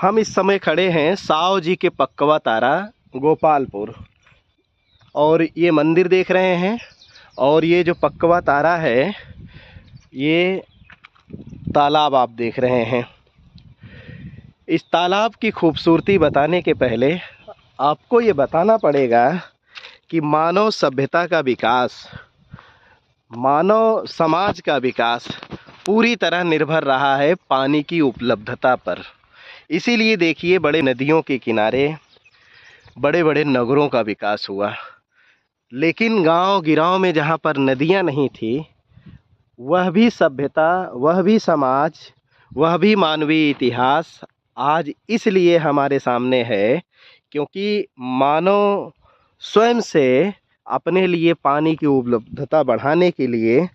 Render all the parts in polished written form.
हम इस समय खड़े हैं साव जी के पकवा तारा गोपालपुर, और ये मंदिर देख रहे हैं। और ये जो पकवा तारा है, ये तालाब आप देख रहे हैं। इस तालाब की खूबसूरती बताने के पहले आपको ये बताना पड़ेगा कि मानव सभ्यता का विकास, मानव समाज का विकास पूरी तरह निर्भर रहा है पानी की उपलब्धता पर। इसीलिए देखिए, बड़े नदियों के किनारे बड़े बड़े नगरों का विकास हुआ, लेकिन गांव गिराव में जहां पर नदियां नहीं थी, वह भी सभ्यता, वह भी समाज, वह भी मानवीय इतिहास आज इसलिए हमारे सामने है क्योंकि मानव स्वयं से अपने लिए पानी की उपलब्धता बढ़ाने के लिए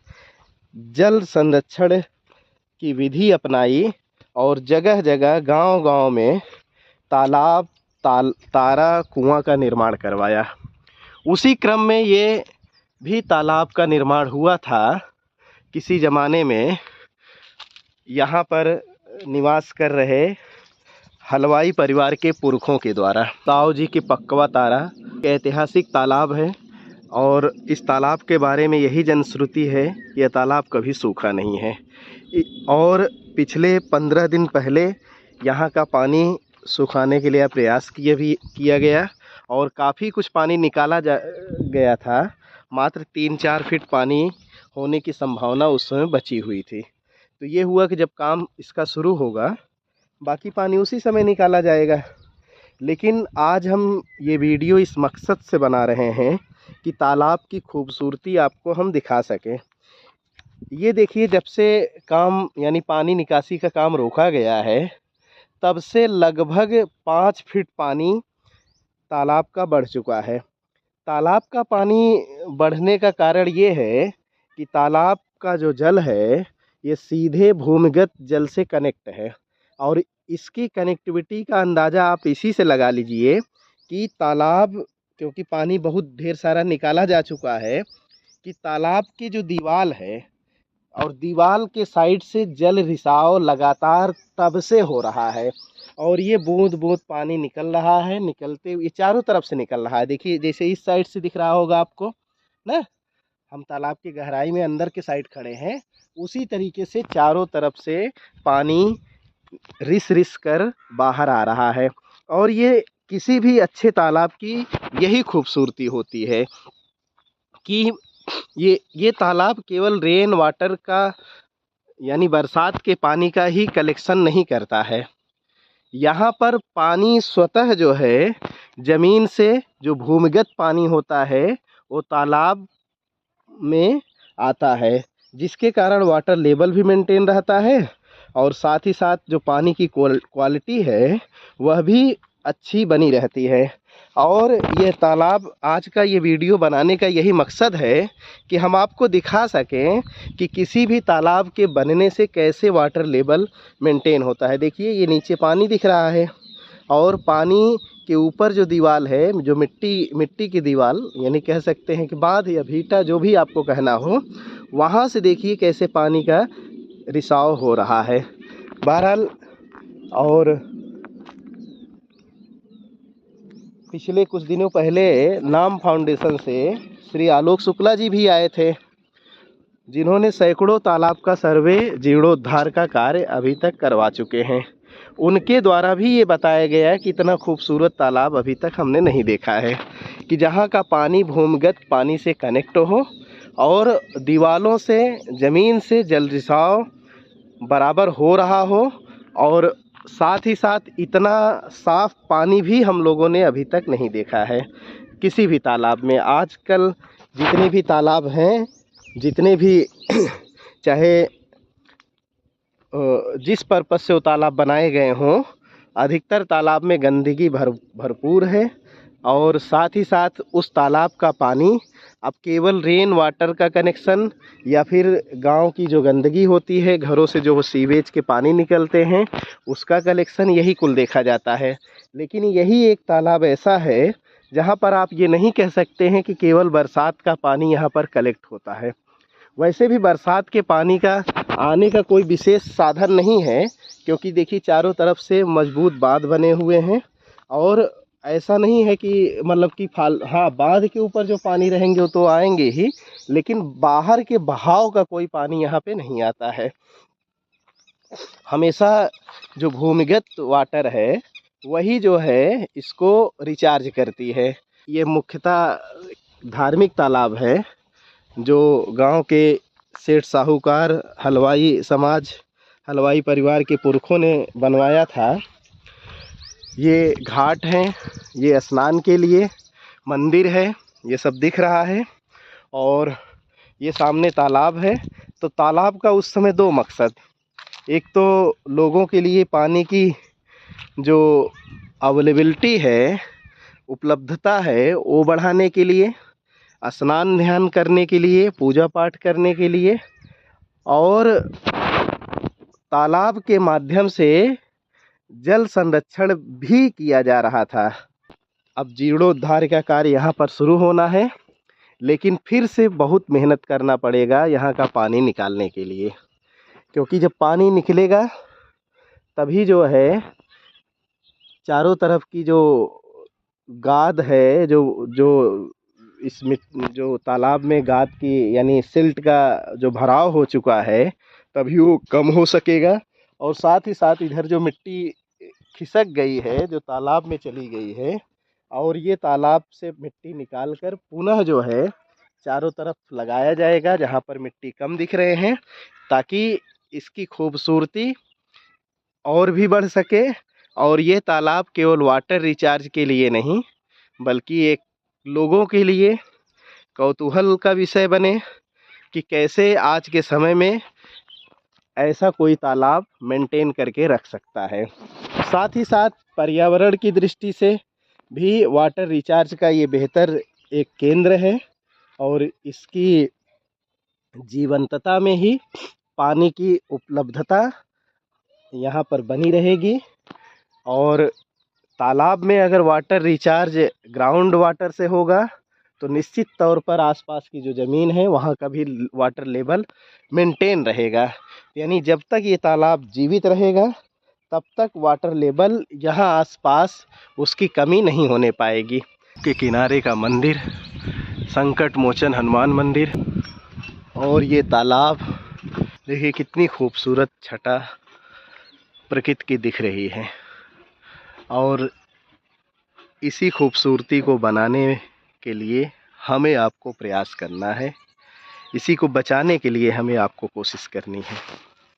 जल संरक्षण की विधि अपनाई और जगह जगह गांव-गांव में तालाब, तारा, कुआं का निर्माण करवाया। उसी क्रम में ये भी तालाब का निर्माण हुआ था किसी ज़माने में। यहाँ पर निवास कर रहे हलवाई परिवार के पुरखों के द्वारा। साव जी के पकवा तारा ऐतिहासिक तालाब है, और इस तालाब के बारे में यही जनश्रुति है, यह तालाब कभी सूखा नहीं है। और पिछले 15 दिन पहले यहाँ का पानी सुखाने के लिए प्रयास किया गया, और काफ़ी कुछ पानी निकाला गया था। मात्र 3-4 फीट पानी होने की संभावना उस समय बची हुई थी। तो ये हुआ कि जब काम इसका शुरू होगा, बाकी पानी उसी समय निकाला जाएगा। लेकिन आज हम ये वीडियो इस मकसद से बना रहे हैं कि तालाब की खूबसूरती आपको हम दिखा सकें। ये देखिए, जब से काम यानी पानी निकासी का काम रोका गया है, तब से लगभग 5 फीट पानी तालाब का बढ़ चुका है। तालाब का पानी बढ़ने का कारण ये है कि तालाब का जो जल है, ये सीधे भूमिगत जल से कनेक्ट है, और इसकी कनेक्टिविटी का अंदाज़ा आप इसी से लगा लीजिए कि तालाब, क्योंकि पानी बहुत ढेर सारा निकाला जा चुका है, कि तालाब की जो दीवार है और दीवार के साइड से जल रिसाव लगातार तब से हो रहा है, और ये बूंद बूंद पानी निकल रहा है, निकलते हुए चारों तरफ से निकल रहा है। देखिए, जैसे इस साइड से दिख रहा होगा आपको ना, हम तालाब की गहराई में अंदर के साइड खड़े हैं, उसी तरीके से चारों तरफ से पानी रिस रिस कर बाहर आ रहा है। और ये किसी भी अच्छे तालाब की यही खूबसूरती होती है कि ये तालाब केवल रेन वाटर का यानी बरसात के पानी का ही कलेक्शन नहीं करता है। यहाँ पर पानी स्वतः जो है ज़मीन से, जो भूमिगत पानी होता है, वो तालाब में आता है, जिसके कारण वाटर लेवल भी मेंटेन रहता है, और साथ ही साथ जो पानी की क्वालिटी है वह भी अच्छी बनी रहती है। और यह तालाब, आज का ये वीडियो बनाने का यही मकसद है कि हम आपको दिखा सकें कि किसी भी तालाब के बनने से कैसे वाटर लेवल मेंटेन होता है। देखिए, ये नीचे पानी दिख रहा है, और पानी के ऊपर जो दीवार है, जो मिट्टी की दीवार, यानी कह सकते हैं कि बांध या भीटा, जो भी आपको कहना हो, वहाँ से देखिए कैसे पानी का रिसाव हो रहा है। बहरहाल, और पिछले कुछ दिनों पहले नाम फाउंडेशन से श्री आलोक शुक्ला जी भी आए थे, जिन्होंने सैकड़ों तालाब का सर्वे, जीर्णोद्धार का कार्य अभी तक करवा चुके हैं। उनके द्वारा भी ये बताया गया है कि इतना खूबसूरत तालाब अभी तक हमने नहीं देखा है, कि जहाँ का पानी भूमिगत पानी से कनेक्ट हो, और दीवारों से, ज़मीन से जल रिसाव बराबर हो रहा हो, और साथ ही साथ इतना साफ़ पानी भी हम लोगों ने अभी तक नहीं देखा है किसी भी तालाब में। आजकल जितने भी तालाब हैं, जितने भी चाहे जिस पर्पस से वो तालाब बनाए गए हों, अधिकतर तालाब में गंदगी भरपूर है, और साथ ही साथ उस तालाब का पानी अब केवल रेन वाटर का कनेक्शन, या फिर गांव की जो गंदगी होती है, घरों से जो सीवेज के पानी निकलते हैं, उसका कलेक्शन, यही कुल देखा जाता है। लेकिन यही एक तालाब ऐसा है जहां पर आप ये नहीं कह सकते हैं कि केवल बरसात का पानी यहाँ पर कलेक्ट होता है। वैसे भी बरसात के पानी का आने का कोई विशेष साधन नहीं है, क्योंकि देखिए चारों तरफ से मजबूत बांध बने हुए हैं। और ऐसा नहीं है कि मतलब कि हाँ, बांध के ऊपर जो पानी रहेंगे वो तो आएंगे ही, लेकिन बाहर के बहाव का कोई पानी यहाँ पे नहीं आता है। हमेशा जो भूमिगत वाटर है वही जो है इसको रिचार्ज करती है। ये मुख्यतः धार्मिक तालाब है जो गांव के सेठ साहूकार हलवाई समाज, हलवाई परिवार के पुरखों ने बनवाया था। ये घाट हैं, ये स्नान के लिए मंदिर है, ये सब दिख रहा है। और ये सामने तालाब है। तो तालाब का उस समय दो मकसद, एक तो लोगों के लिए पानी की जो अवेलेबिलिटी है, उपलब्धता है, वो बढ़ाने के लिए, स्नान ध्यान करने के लिए, पूजा पाठ करने के लिए, और तालाब के माध्यम से जल संरक्षण भी किया जा रहा था। अब जीर्णोद्धार का कार्य यहाँ पर शुरू होना है, लेकिन फिर से बहुत मेहनत करना पड़ेगा यहाँ का पानी निकालने के लिए, क्योंकि जब पानी निकलेगा तभी जो है चारों तरफ की जो गाद है, जो इसमें जो तालाब में गाद की यानी सिल्ट का जो भराव हो चुका है तभी वो कम हो सकेगा। और साथ ही साथ इधर जो मिट्टी खिसक गई है, जो तालाब में चली गई है, और ये तालाब से मिट्टी निकाल कर पुनः जो है चारों तरफ लगाया जाएगा जहाँ पर मिट्टी कम दिख रहे हैं, ताकि इसकी खूबसूरती और भी बढ़ सके। और ये तालाब केवल वाटर रिचार्ज के लिए नहीं, बल्कि एक लोगों के लिए कौतूहल का विषय बने कि कैसे आज के समय में ऐसा कोई तालाब मेंटेन करके रख सकता है। साथ ही साथ पर्यावरण की दृष्टि से भी वाटर रिचार्ज का ये बेहतर एक केंद्र है, और इसकी जीवंतता में ही पानी की उपलब्धता यहाँ पर बनी रहेगी। और तालाब में अगर वाटर रिचार्ज ग्राउंड वाटर से होगा तो निश्चित तौर पर आसपास की जो ज़मीन है वहाँ का भी वाटर लेवल मेंटेन रहेगा। यानी जब तक ये तालाब जीवित रहेगा तब तक वाटर लेवल यहाँ आसपास उसकी कमी नहीं होने पाएगी। के किनारे का मंदिर, संकट मोचन हनुमान मंदिर, और ये तालाब देखिए कितनी खूबसूरत छटा प्रकृति की दिख रही है। और इसी खूबसूरती को बनाने के लिए हमें आपको प्रयास करना है, इसी को बचाने के लिए हमें आपको कोशिश करनी है।